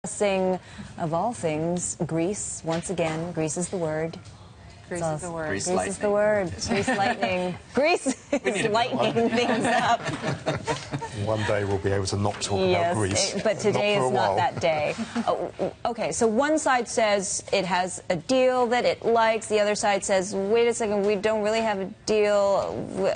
Discussing, of all things, Greece. Once again, Greece is the word. Greece is the word. Greece is the word. Greece lightning. Greece is lightening things up. One day we'll be able to not talk about Greece. But today is not that day. Okay, so one side says it has a deal that it likes. The other side says, wait a second, we don't really have a deal.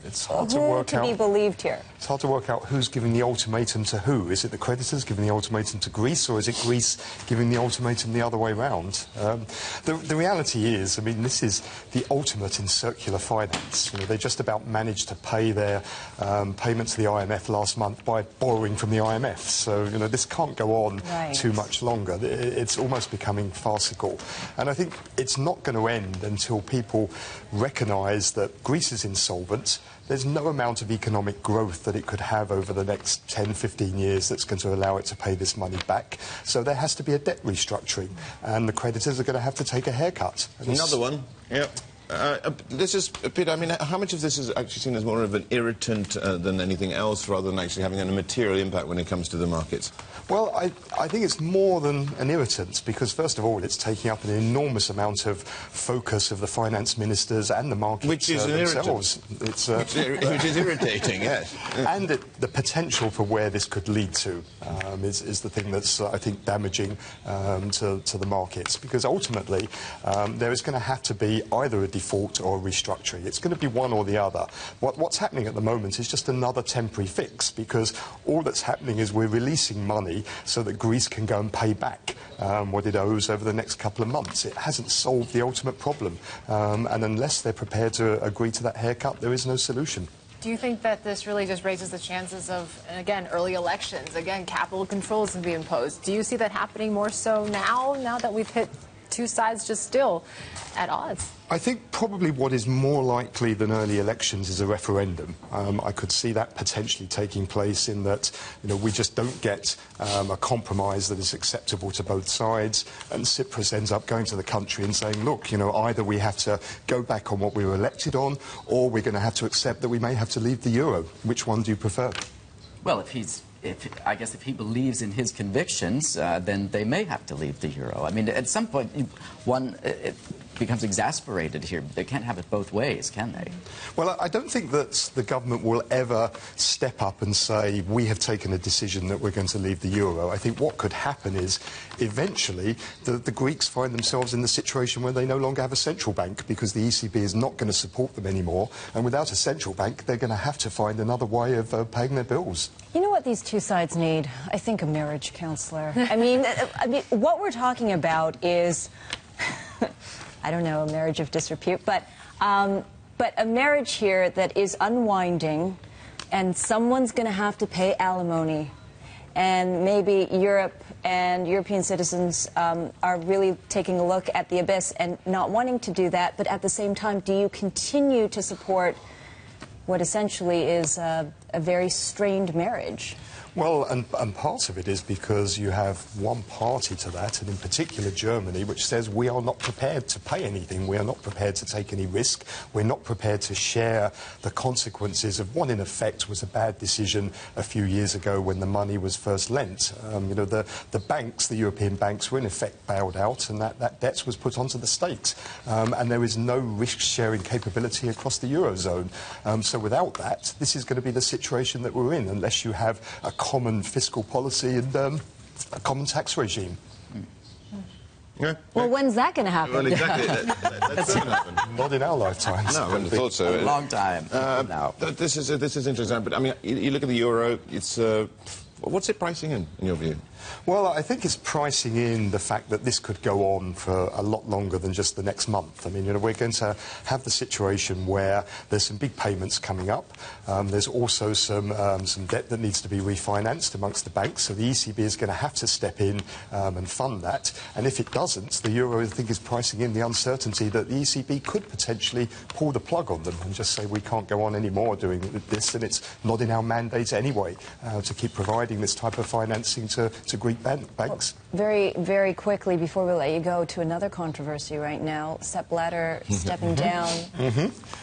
It's hard to work out. Who to be believed here? It's hard to work out who's giving the ultimatum to who. Is it the creditors giving the ultimatum to Greece, or is it Greece giving the ultimatum the other way round? The reality is, I mean, this is the ultimate in circular finance. You know, they just about managed to pay their payment to the IMF last month by borrowing from the IMF. So, you know, this can't go on too much longer. It's almost becoming farcical. And I think it's not going to end until people recognise that Greece is insolvent. There's no amount of economic growth that it could have over the next 10, 15 years that's going to allow it to pay this money back. So there has to be a debt restructuring, and the creditors are going to have to take a haircut. Another one, yeah. This is, Peter, I mean, how much of this is actually seen as more of an irritant than anything else, rather than actually having a material impact when it comes to the markets? Well, I think it's more than an irritant, because, first of all, it's taking up an enormous amount of focus of the finance ministers and the markets which is themselves. It's, which is irritating, yes. And the potential for where this could lead to is the thing that's, I think, damaging to the markets, because ultimately there is going to have to be either a default or a restructuring. It's going to be one or the other. What's happening at the moment is just another temporary fix, because all that's happening is we're releasing money so that Greece can go and pay back what it owes over the next couple of months. It hasn't solved the ultimate problem, and unless they're prepared to agree to that haircut, there is no solution. Do you think that this really just raises the chances of, again, early elections? Again, capital controls can be imposed. Do you see that happening more so now that we've hit two sides just still at odds? I think probably what is more likely than early elections is a referendum. I could see that potentially taking place, in that, you know, we just don't get a compromise that is acceptable to both sides, and Tsipras ends up going to the country and saying, look, you know, either we have to go back on what we were elected on, or we're going to have to accept that we may have to leave the euro. Which one do you prefer? Well, I guess if he believes in his convictions, then they may have to leave the euro. I mean, at some point, it becomes exasperated here. They can't have it both ways, can they? Well, I don't think that the government will ever step up and say, we have taken a decision that we're going to leave the euro. I think what could happen is, eventually, the Greeks find themselves in the situation where they no longer have a central bank, because the ECB is not going to support them anymore. And without a central bank, they're going to have to find another way of paying their bills. You know what these two sides need? I think a marriage counselor. I mean, what we're talking about is, I don't know, a marriage of disrepute, but a marriage here that is unwinding, and someone's going to have to pay alimony. And maybe Europe and European citizens are really taking a look at the abyss and not wanting to do that, but at the same time, do you continue to support what essentially is a very strained marriage? Well, and part of it is because you have one party to that, and in particular Germany, which says we are not prepared to pay anything, we are not prepared to take any risk, we're not prepared to share the consequences of what in effect was a bad decision a few years ago when the money was first lent. You know, the banks, the European banks, were in effect bailed out, and that debt was put onto the state. And there is no risk-sharing capability across the Eurozone. So without that, this is going to be the situation that we're in, unless you have a common fiscal policy and a common tax regime. Yeah. Well, when's that going to happen? Well, exactly. That's going to happen. Not in our lifetimes. No, I wouldn't have thought so. A long time now. This is interesting. But I mean, you look at the euro. It's what's it pricing in your view? Well, I think it's pricing in the fact that this could go on for a lot longer than just the next month. I mean, you know, we're going to have the situation where there's some big payments coming up. There's also some debt that needs to be refinanced amongst the banks. So the ECB is going to have to step in and fund that. And if it doesn't, the euro, I think, is pricing in the uncertainty that the ECB could potentially pull the plug on them and just say we can't go on anymore doing this, and it's not in our mandate anyway to keep providing providing this type of financing to Greek banks. Very, very quickly, before we let you go, to another controversy right now, Sepp Blatter stepping down.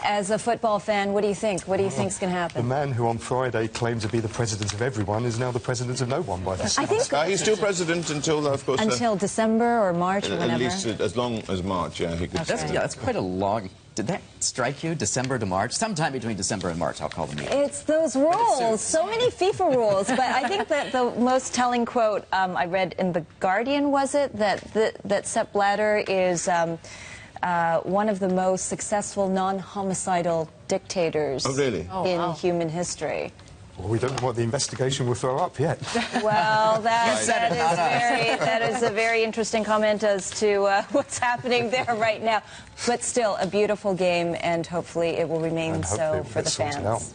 As a football fan, what do you think? What do you think is going to happen? The man who on Friday claimed to be the president of everyone is now the president of no one by this. I think he's still president until, of course... until December or March or whenever. At least as long as March, yeah, he could... Okay. That's quite a long... Did that strike you, December to March? Sometime between December and March, I'll call the meeting. It's those rules, so many FIFA rules. But I think that the most telling quote I read in The Guardian, was it, that Sepp Blatter is one of the most successful non-homicidal dictators in human history. Well, we don't know what the investigation will throw up yet. Well, that is a very interesting comment as to what's happening there right now. But still, a beautiful game, and hopefully it will remain so for the fans.